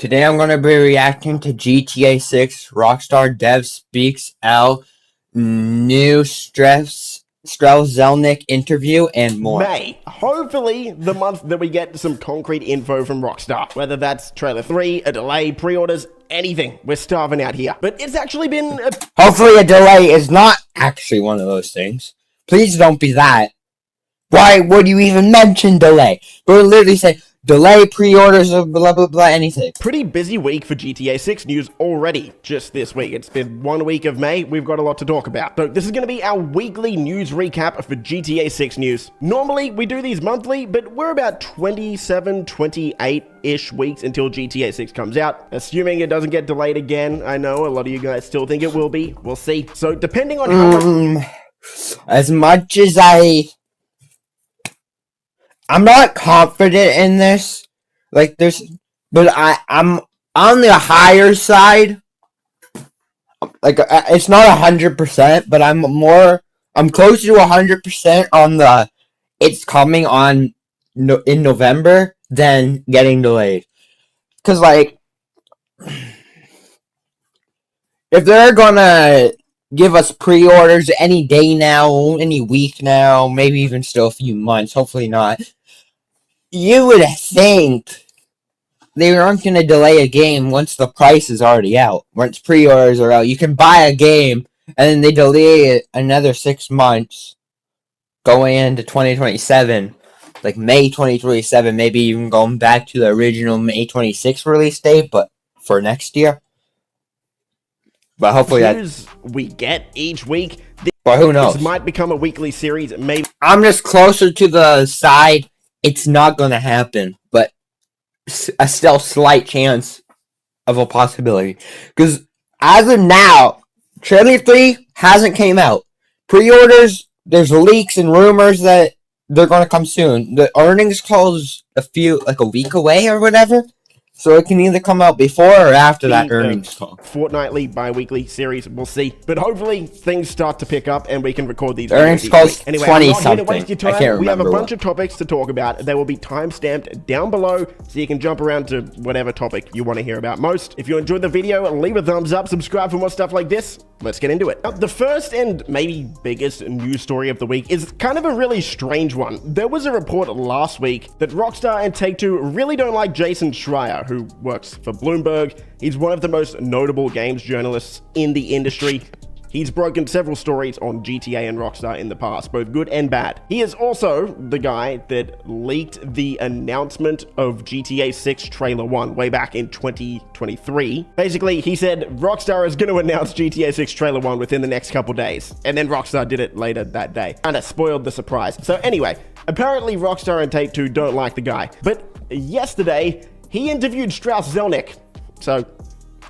Today I'm going to be reacting to GTA 6 Rockstar Dev Speaks Out new Strauss Zelnick interview and more. May, hopefully the month that we get some concrete info from Rockstar. Whether that's trailer 3, a delay, pre-orders, anything. We're starving out here. But it's actually been Hopefully a delay is not actually one of those things. Please don't be that. Why would you even mention delay? We'll literally say delay, pre-orders, blah blah blah, anything. Pretty busy week for GTA 6 news already just this week. It's been 1 week of May. We've got a lot to talk about. So this is going to be our weekly news recap for GTA 6 news. Normally we do these monthly, but we're about 27, 28-ish weeks until GTA 6 comes out. Assuming it doesn't get delayed again. I know a lot of you guys still think it will be. We'll see. So depending on how as much as I'm not confident in this. But I'm on the higher side. Like, it's not 100%, but I'm closer to 100% on the it's coming on in November than getting delayed. Because, like, if they're gonna give us pre-orders any day now, any week now, maybe even still a few months, hopefully not, you would think they aren't going to delay a game once the price is already out. Once pre-orders are out, you can buy a game, and then they delay it another 6 months, going into 2027, like May 2027, maybe even going back to the original May 26th release date, but for next year. But hopefully we get each week. But who knows? This might become a weekly series. Maybe I'm just closer to the side. It's not going to happen, but a still slight chance of a possibility. Because as of now, trailer 3 hasn't came out. Pre-orders, there's leaks and rumors that they're going to come soon. The earnings call is a week away or whatever. So it can either come out before or after that earnings call. Fortnightly, bi-weekly series, we'll see. But hopefully things start to pick up and we can record these. Earnings call's anyway, 20-something. I can't remember. We have a bunch of topics to talk about. They will be time-stamped down below, so you can jump around to whatever topic you want to hear about most. If you enjoyed the video, leave a thumbs up, subscribe for more stuff like this. Let's get into it. Now, the first and maybe biggest news story of the week is kind of a really strange one. There was a report last week that Rockstar and Take-Two really don't like Jason Schreier, who works for Bloomberg. He's one of the most notable games journalists in the industry. He's broken several stories on GTA and Rockstar in the past, both good and bad. He is also the guy that leaked the announcement of GTA 6 Trailer 1 way back in 2023. Basically, he said Rockstar is going to announce GTA 6 Trailer 1 within the next couple days, and then Rockstar did it later that day. Kinda spoiled the surprise. So anyway, apparently Rockstar and Take-Two don't like the guy, but yesterday, he interviewed Strauss Zelnick. So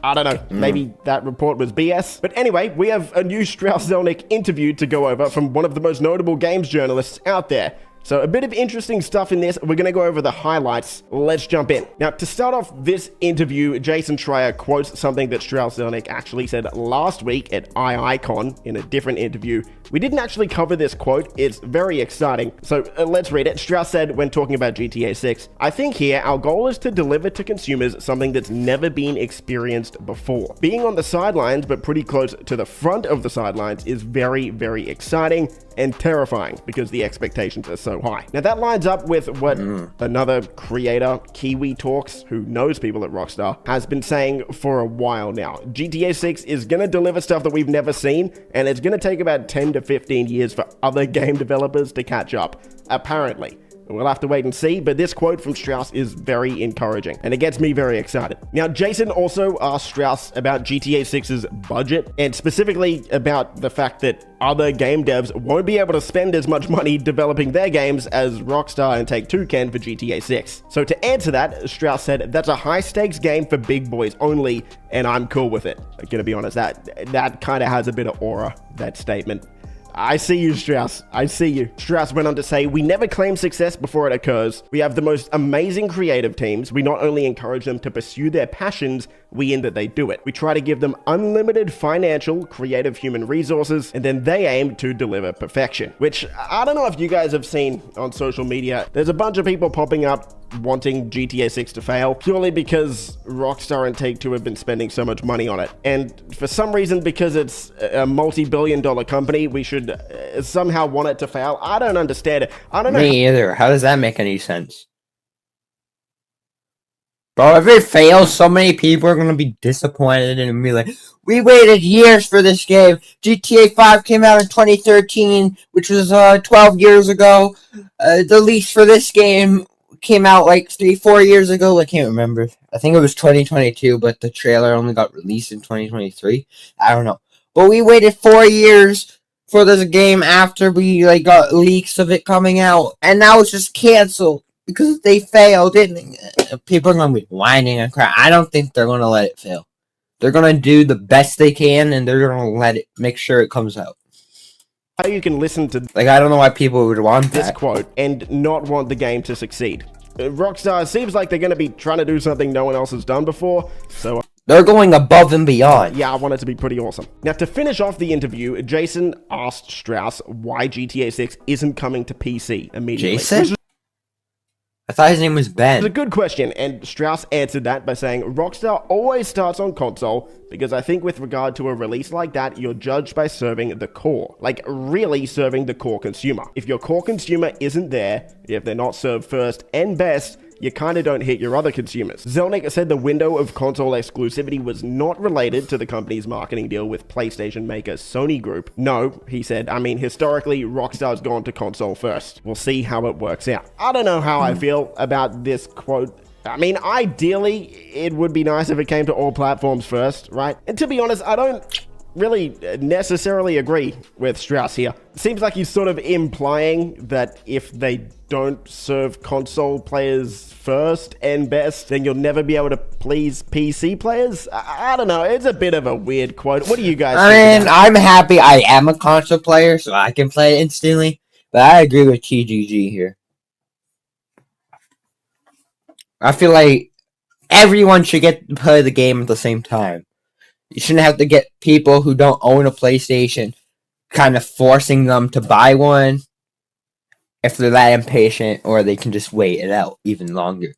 I don't know, maybe that report was BS. But anyway, we have a new Strauss Zelnick interview to go over from one of the most notable games journalists out there. So a bit of interesting stuff in this. We're going to go over the highlights. Let's jump in. Now, to start off this interview, Jason Schreier quotes something that Strauss Zelnick actually said last week at iIcon in a different interview. We didn't actually cover this quote. It's very exciting. So let's read it. Strauss said when talking about GTA 6, "I think here our goal is to deliver to consumers something that's never been experienced before. Being on the sidelines, but pretty close to the front of the sidelines is very, very exciting and terrifying because the expectations are so high." Now that lines up with what another creator, Kiwi Talks, who knows people at Rockstar, has been saying for a while now. GTA 6 is going to deliver stuff that we've never seen, and it's going to take about 10 to 15 years for other game developers to catch up, apparently. We'll have to wait and see, but this quote from Strauss is very encouraging, and it gets me very excited. Now, Jason also asked Strauss about GTA 6's budget, and specifically about the fact that other game devs won't be able to spend as much money developing their games as Rockstar and Take-Two can for GTA 6. So to answer that, Strauss said, "That's a high-stakes game for big boys only, and I'm cool with it." I'm gonna be honest, that kind of has a bit of aura, that statement. I see you, Strauss. I see you. Strauss went on to say, "We never claim success before it occurs. We have the most amazing creative teams. We not only encourage them to pursue their passions, we aim that they do it. We try to give them unlimited financial, creative human resources, and then they aim to deliver perfection." Which, I don't know if you guys have seen on social media. There's a bunch of people popping up wanting GTA 6 to fail, purely because Rockstar and Take-Two have been spending so much money on it. And for some reason, because it's a multi-billion-dollar company, we should somehow want it to fail. I don't understand it. I don't know. Me either. How does that make any sense? Bro, if it fails, so many people are gonna be disappointed and be like, we waited years for this game. GTA 5 came out in 2013, which was 12 years ago. The lease for this game came out like 3-4 years ago. I can't remember. I think it was 2022, but the trailer only got released in 2023. I don't know. But we waited 4 years for this game after we like got leaks of it coming out, and now it's just canceled. Because they failed, people are going to be whining and crying. I don't think they're going to let it fail. They're going to do the best they can, and they're going to make sure it comes out. How you can listen to I don't know why people would want this that quote and not want the game to succeed. Rockstar seems like they're going to be trying to do something no one else has done before, so they're going above and beyond. Yeah, I want it to be pretty awesome. Now, to finish off the interview, Jason asked Strauss why GTA 6 isn't coming to PC immediately. Jason? I thought his name was Ben. It's a good question, and Strauss answered that by saying, Rockstar always starts on console, because I think with regard to a release like that, you're judged by serving the core. Like, really serving the core consumer. If your core consumer isn't there, if they're not served first and best, you kinda don't hit your other consumers. Zelnick said the window of console exclusivity was not related to the company's marketing deal with PlayStation maker Sony Group. No, he said, I mean, historically, Rockstar's gone to console first. We'll see how it works out. I don't know how I feel about this quote. I mean, ideally, it would be nice if it came to all platforms first, right? And to be honest, I don't really necessarily agree with Strauss here. Seems like he's sort of implying that if they don't serve console players first and best, then you'll never be able to please PC players? I don't know, it's a bit of a weird quote. What do you guys think? I'm happy I am a console player, so I can play it instantly, but I agree with TGG here. I feel like everyone should get to play the game at the same time. You shouldn't have to get people who don't own a PlayStation kind of forcing them to buy one if they're that impatient, or they can just wait it out even longer.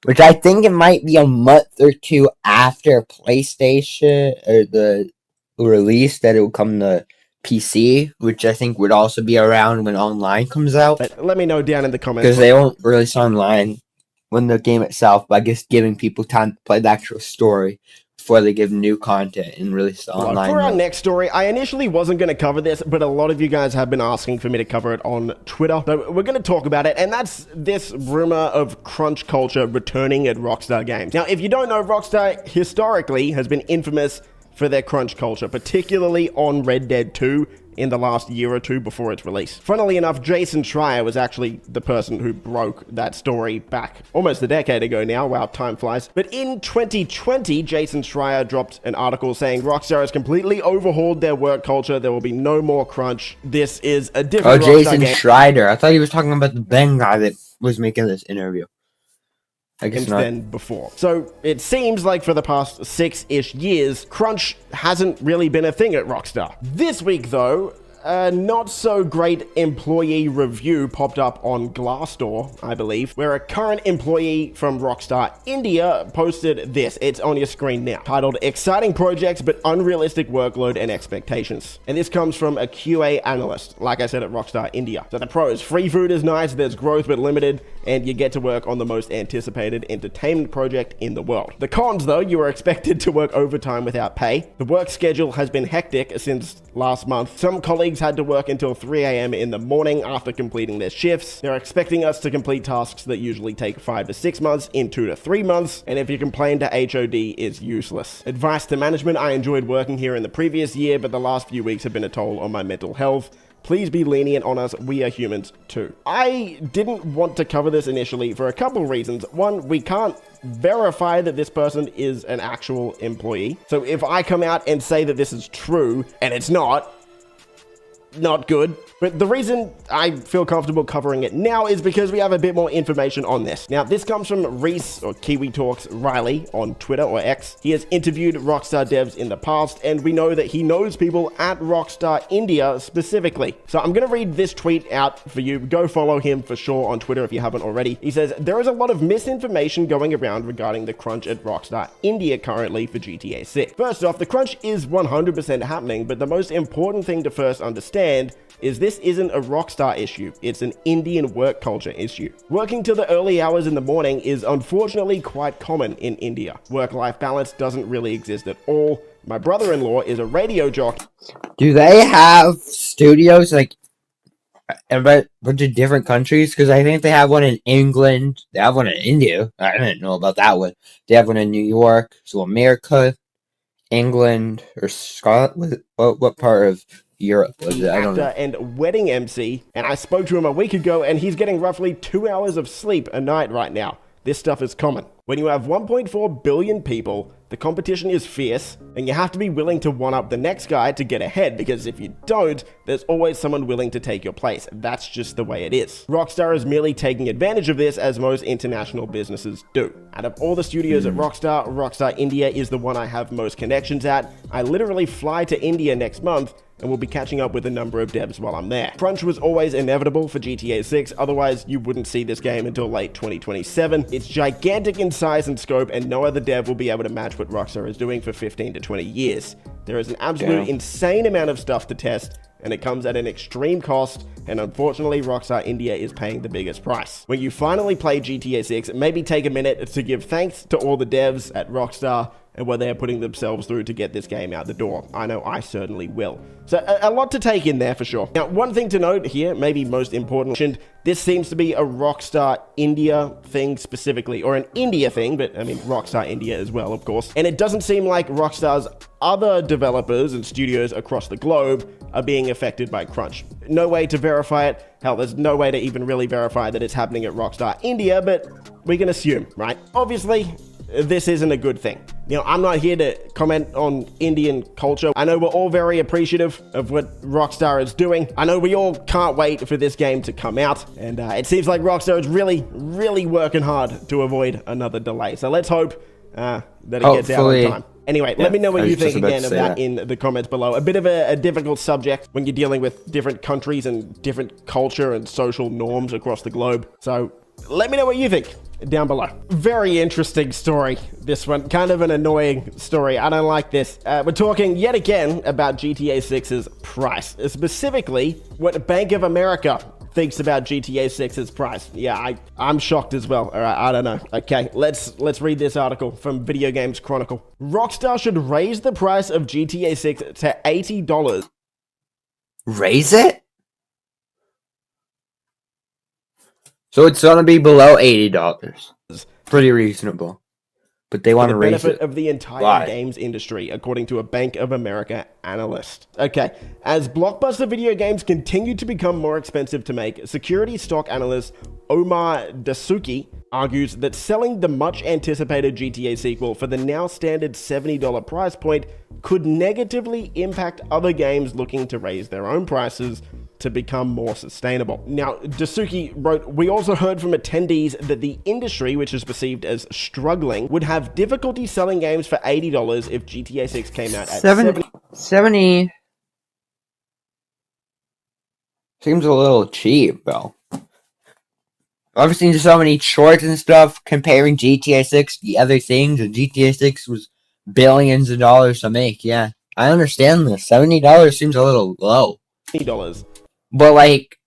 Which I think it might be a month or two after PlayStation or the release that it will come to PC, which I think would also be around when online comes out. But let me know down in the comments. Because they won't release online when the game itself, but I guess giving people time to play the actual story before they give new content and release the online. For our next story, I initially wasn't going to cover this, but a lot of you guys have been asking for me to cover it on Twitter. So we're going to talk about it, and that's this rumor of crunch culture returning at Rockstar Games. Now, if you don't know, Rockstar historically has been infamous for their crunch culture, particularly on Red Dead 2 in the last year or two before its release. Funnily enough, Jason Schreier was actually the person who broke that story back almost a decade ago now. Wow, time flies. But in 2020, Jason Schreier dropped an article saying Rockstar has completely overhauled their work culture. There will be no more crunch. This is a different Rockstar Jason game. Schreier. I thought he was talking about the Ben guy that was making this interview. I guess not. Than before. So it seems like for the past 6-ish years, crunch hasn't really been a thing at Rockstar. This week, though, a not so great employee review popped up on Glassdoor, I believe, where a current employee from Rockstar India posted this. It's on your screen now, titled "Exciting Projects but Unrealistic Workload and Expectations." And this comes from a QA analyst, like I said, at Rockstar India. So the pros: free food is nice, there's growth but limited, and you get to work on the most anticipated entertainment project in the world. The cons, though: you are expected to work overtime without pay. The work schedule has been hectic since last month. Some colleagues had to work until 3 a.m. in the morning after completing their shifts. They're expecting us to complete tasks that usually take 5 to 6 months in 2 to 3 months, and if you complain to HOD, is useless. Advice to management: I enjoyed working here in the previous year, but the last few weeks have been a toll on my mental health. Please be lenient on us, we are humans too. I didn't want to cover this initially for a couple reasons. One, we can't verify that this person is an actual employee. So if I come out and say that this is true, and it's not, not good. But the reason I feel comfortable covering it now is because we have a bit more information on this. Now, this comes from Reese, or Kiwi Talks Riley, on Twitter or X. He has interviewed Rockstar devs in the past, and we know that he knows people at Rockstar India specifically. So I'm going to read this tweet out for you. Go follow him for sure on Twitter if you haven't already. He says, there is a lot of misinformation going around regarding the crunch at Rockstar India currently for GTA 6. First off, the crunch is 100% happening, but the most important thing to first understand is this isn't a Rockstar issue, it's an Indian work culture issue. Working till the early hours in the morning is unfortunately quite common in India. Work-life balance doesn't really exist at all. My brother-in-law is a radio jockey. Do they have studios like in a bunch of different countries? Because I think they have one in England, they have one in India. I didn't know about that one. They have one in New York, so America, England, or Scotland. What part of Europe was it? I don't know. And wedding MC, and I spoke to him a week ago, and he's getting roughly 2 hours of sleep a night right now. This stuff is common. When you have 1.4 billion people, the competition is fierce, and you have to be willing to one-up the next guy to get ahead, because if you don't, there's always someone willing to take your place. That's just the way it is. Rockstar is merely taking advantage of this, as most international businesses do. Out of all the studios at Rockstar, Rockstar India is the one I have most connections at. I literally fly to India next month, and we'll be catching up with a number of devs while I'm there. Crunch was always inevitable for GTA 6, otherwise you wouldn't see this game until late 2027. It's gigantic in size and scope, and no other dev will be able to match what Rockstar is doing for 15 to 20 years. There is an absolute insane amount of stuff to test, and it comes at an extreme cost, and unfortunately Rockstar India is paying the biggest price. When you finally play GTA 6, maybe take a minute to give thanks to all the devs at Rockstar and what they're putting themselves through to get this game out the door. I know I certainly will. So a lot to take in there for sure. Now, one thing to note here, maybe most important, this seems to be a Rockstar India thing specifically, or an India thing, but I mean Rockstar India as well, of course. And it doesn't seem like Rockstar's other developers and studios across the globe are being affected by crunch. No way to verify it. Hell, there's no way to even really verify that it's happening at Rockstar India, but we can assume, right? Obviously, this isn't a good thing. You know, I'm not here to comment on Indian culture. I know we're all very appreciative of what Rockstar is doing. I know we all can't wait for this game to come out, and it seems like Rockstar is really working hard to avoid another delay. So let's hope that it gets out on time. Anyway, let me know what you think again of that in the comments below. A bit of a difficult subject when you're dealing with different countries and different culture and social norms across the globe. So let me know what you think down below. Very interesting story, this one. Kind of an annoying story. I don't like this. We're talking yet again about GTA 6's price. Specifically, what Bank of America thinks about GTA 6's price. Yeah, I'm shocked as well. All right, I don't know. Okay, let's read this article from Video Games Chronicle. Rockstar should raise the price of GTA 6 to $80. Raise it? So it's gonna be below $80. Pretty reasonable. But they want to raise it. For the benefit of the entire games industry, according to a Bank of America analyst. Okay, as blockbuster video games continue to become more expensive to make, security stock analyst Omar Dasuki argues that selling the much anticipated GTA sequel for the now standard $70 price point could negatively impact other games looking to raise their own prices to become more sustainable. Now, Dasuki wrote, we also heard from attendees that the industry, which is perceived as struggling, would have difficulty selling games for $80 if GTA 6 came out at 70 seems a little cheap, though. I've seen so many shorts and stuff comparing GTA 6 to the other things, and GTA 6 was billions of dollars to make, yeah. I understand this. $70 seems a little low. $80. But, like,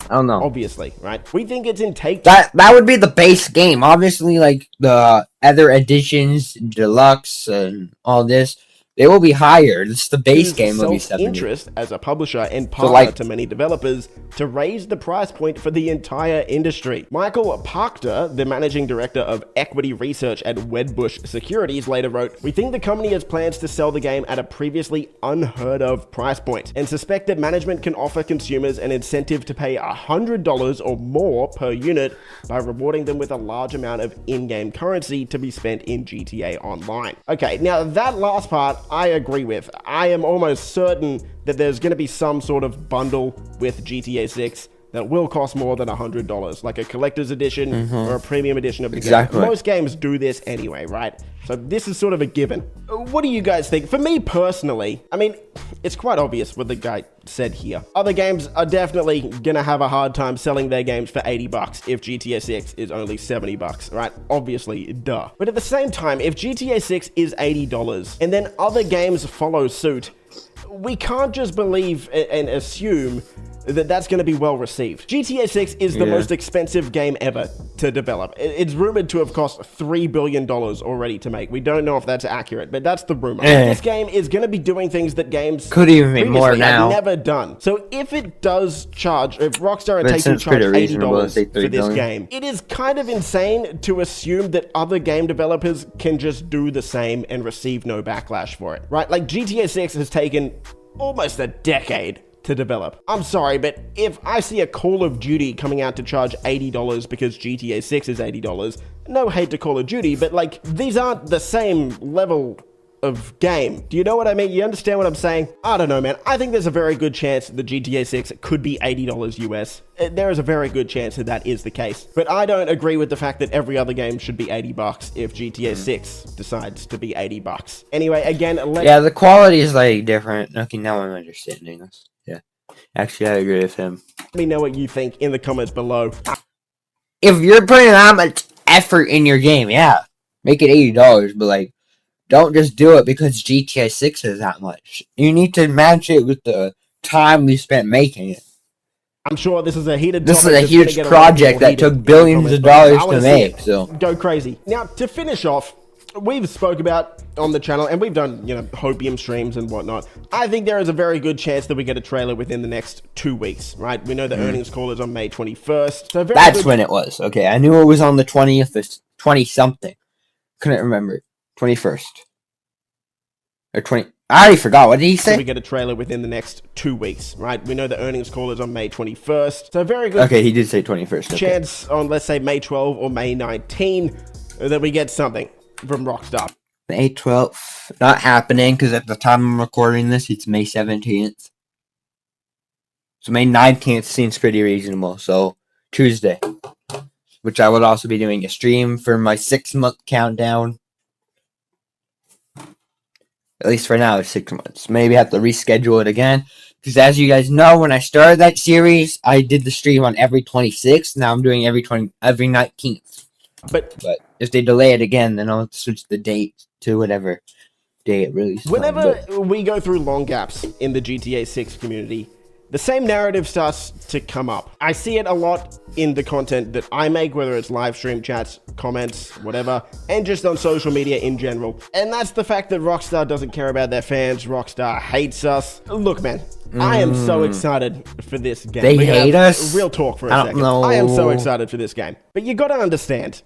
I don't know. Obviously, right? We think it's in take... That would be the base game. Obviously, like, the other editions, deluxe, and all this, they will be higher. It's the base game will be 70. Interest as a publisher and partner to many developers to raise the price point for the entire industry. Michael Parkter, the managing director of equity research at Wedbush Securities, later wrote, we think the company has plans to sell the game at a previously unheard of price point and suspect that management can offer consumers an incentive to pay $100 or more per unit by rewarding them with a large amount of in-game currency to be spent in GTA Online. Okay, now that last part, I agree with. I am almost certain that there's going to be some sort of bundle with GTA 6 that will cost more than $100, like a collector's edition or a premium edition of the game. Most games do this anyway, right? So this is sort of a given. What do you guys think? For me personally, I mean, it's quite obvious what the guy said here. Other games are definitely gonna have a hard time selling their games for $80 if GTA 6 is only $70, right? Obviously, duh. But at the same time, if GTA 6 is $80 and then other games follow suit, we can't just believe and assume that that's going to be well received. GTA 6 is the most expensive game ever to develop. It's rumored to have cost $3 billion already to make. We don't know if that's accurate, but that's the rumor. This game is going to be doing things that games could even be more now have never done. So if it does charge, if Rockstar and Take-Two charge $80 for this game, it is kind of insane to assume that other game developers can just do the same and receive no backlash for it, right? Like GTA 6 has taken almost a decade to develop. I'm sorry, but if I see a Call of Duty coming out to charge $80 because GTA 6 is $80, no hate to Call of Duty, but like, these aren't the same level of game. Do you know what I mean? You understand what I'm saying? I don't know, man. I think there's a very good chance that GTA 6 could be $80 US. There is a very good chance that that is the case. But I don't agree with the fact that every other game should be $80 if GTA 6 decides to be $80. Anyway, again, yeah, the quality is like different. Okay, now I'm understanding this. Yeah. Actually, I agree with him. Let me know what you think in the comments below. If you're putting that much effort in your game, yeah, make it $80, but like, don't just do it because GTA 6 is that much. You need to match it with the time we spent making it. I'm sure this is a heated topic. This is a huge project that took billions of dollars to make, so go crazy. Now, to finish off, we've spoke about on the channel, and we've done, you know, Hopium streams and whatnot. I think there is a very good chance that we get a trailer within the next 2 weeks, right? We know the earnings call is on May 21st. So that's when it was. Okay, I knew it was on the 20th, it's 20-something. Couldn't remember. 21st. Or 20... I already forgot. What did he say? So we get a trailer within the next 2 weeks, right? We know the earnings call is on May 21st. So very good... Okay, he did say 21st. Chance on, let's say, May 12 or May 19 that we get something from Rockstar. May 12th. Not happening, because at the time I'm recording this, it's May 17th. So May 19th seems pretty reasonable. So, Tuesday. Which I would also be doing a stream for my 6-month countdown. At least for now, it's 6 months. Maybe I have to reschedule it again. Because as you guys know, when I started that series, I did the stream on every 26th. Now I'm doing every 19th. But if they delay it again, then I'll switch the date to whatever day it releases. Whenever we go through long gaps in the GTA 6 community, the same narrative starts to come up. I see it a lot in the content that I make, whether it's live stream chats, comments, whatever, and just on social media in general. And that's the fact that Rockstar doesn't care about their fans. Rockstar hates us. Look, man, I am so excited for this game. They hate us? Real talk for a second. I am so excited for this game. But you gotta understand,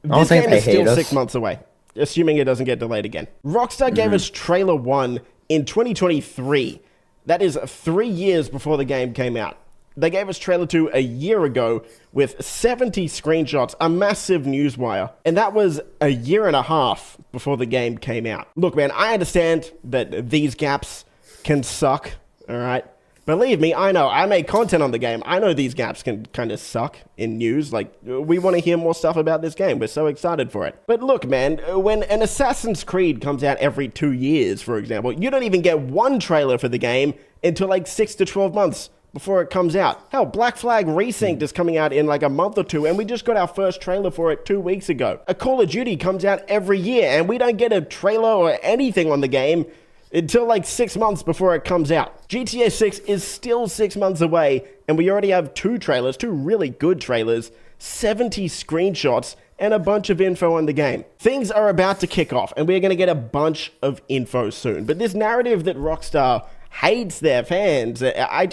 this game is still 6 months away, assuming it doesn't get delayed again. Rockstar gave us trailer 1 in 2023. That is 3 years before the game came out. They gave us trailer 2 a year ago with 70 screenshots, a massive newswire, and that was a year and a half before the game came out. Look, man, I understand that these gaps can suck, all right? Believe me, I know. I make content on the game. I know these gaps can kind of suck in news. Like, we want to hear more stuff about this game. We're so excited for it. But look, man, when an Assassin's Creed comes out every 2 years, for example, you don't even get one trailer for the game until like 6 to 12 months before it comes out. Hell, Black Flag Resynced is coming out in like a month or two, and we just got our first trailer for it 2 weeks ago. A Call of Duty comes out every year, and we don't get a trailer or anything on the game until like 6 months before it comes out. GTA 6 is still 6 months away, and we already have 2 trailers, 2 really good trailers, 70 screenshots, and a bunch of info on the game. Things are about to kick off, and we're going to get a bunch of info soon. But this narrative that Rockstar hates their fans, I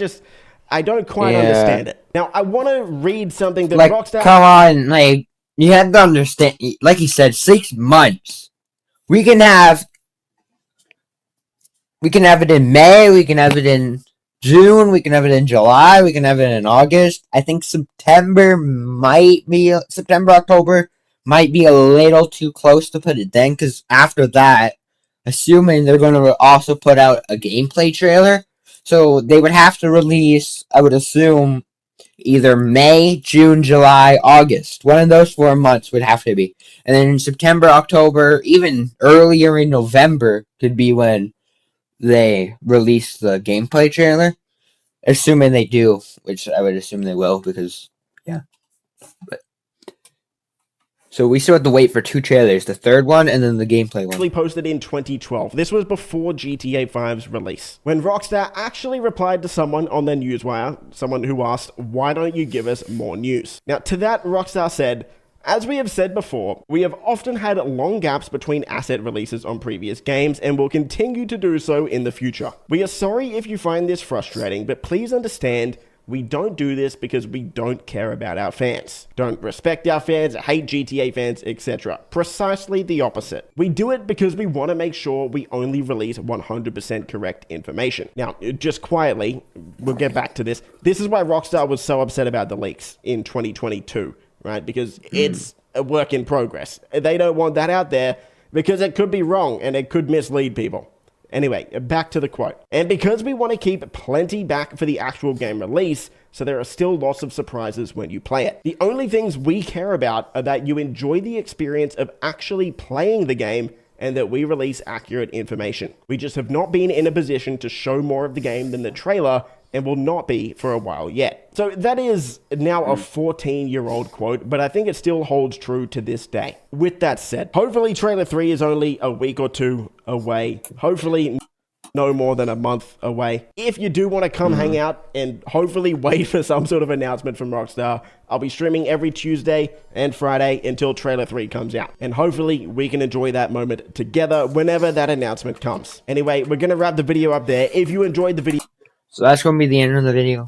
don't quite understand it. Now, I want to read something that Rockstar... Come on, like, you have to understand, like you said, 6 months. We can have it in May, we can have it in June, we can have it in July, we can have it in August. I think September, October might be a little too close to put it then, because after that, assuming they're going to also put out a gameplay trailer. So they would have to release, I would assume, either May, June, July, August. One of those 4 months would have to be. And then in September, October, even earlier in November could be when they release the gameplay trailer. Assuming they do, which I would assume they will, because, yeah. But so we still have to wait for 2 trailers, the third one and then the gameplay one. Actually posted in 2012. This was before GTA 5's release, when Rockstar actually replied to someone on their newswire, someone who asked, why don't you give us more news? Now, to that, Rockstar said, as we have said before, we have often had long gaps between asset releases on previous games and will continue to do so in the future. We are sorry if you find this frustrating, but please understand, we don't do this because we don't care about our fans, don't respect our fans, hate GTA fans, etc. Precisely the opposite. We do it because we want to make sure we only release 100% correct information. Now, just quietly, we'll get back to this. This is why Rockstar was so upset about the leaks in 2022. Right? Because it's a work in progress. They don't want that out there because it could be wrong and it could mislead people. Anyway, back to the quote. And because we want to keep plenty back for the actual game release, so there are still lots of surprises when you play it. The only things we care about are that you enjoy the experience of actually playing the game and that we release accurate information. We just have not been in a position to show more of the game than the trailer and will not be for a while yet. So that is now a 14-year-old quote, but I think it still holds true to this day. With that said, hopefully trailer 3 is only a week or 2 away. Hopefully no more than a month away. If you do want to come hang out and hopefully wait for some sort of announcement from Rockstar, I'll be streaming every Tuesday and Friday until trailer 3 comes out. And hopefully we can enjoy that moment together whenever that announcement comes. Anyway, we're going to wrap the video up there. If you enjoyed the video, so that's going to be the end of the video.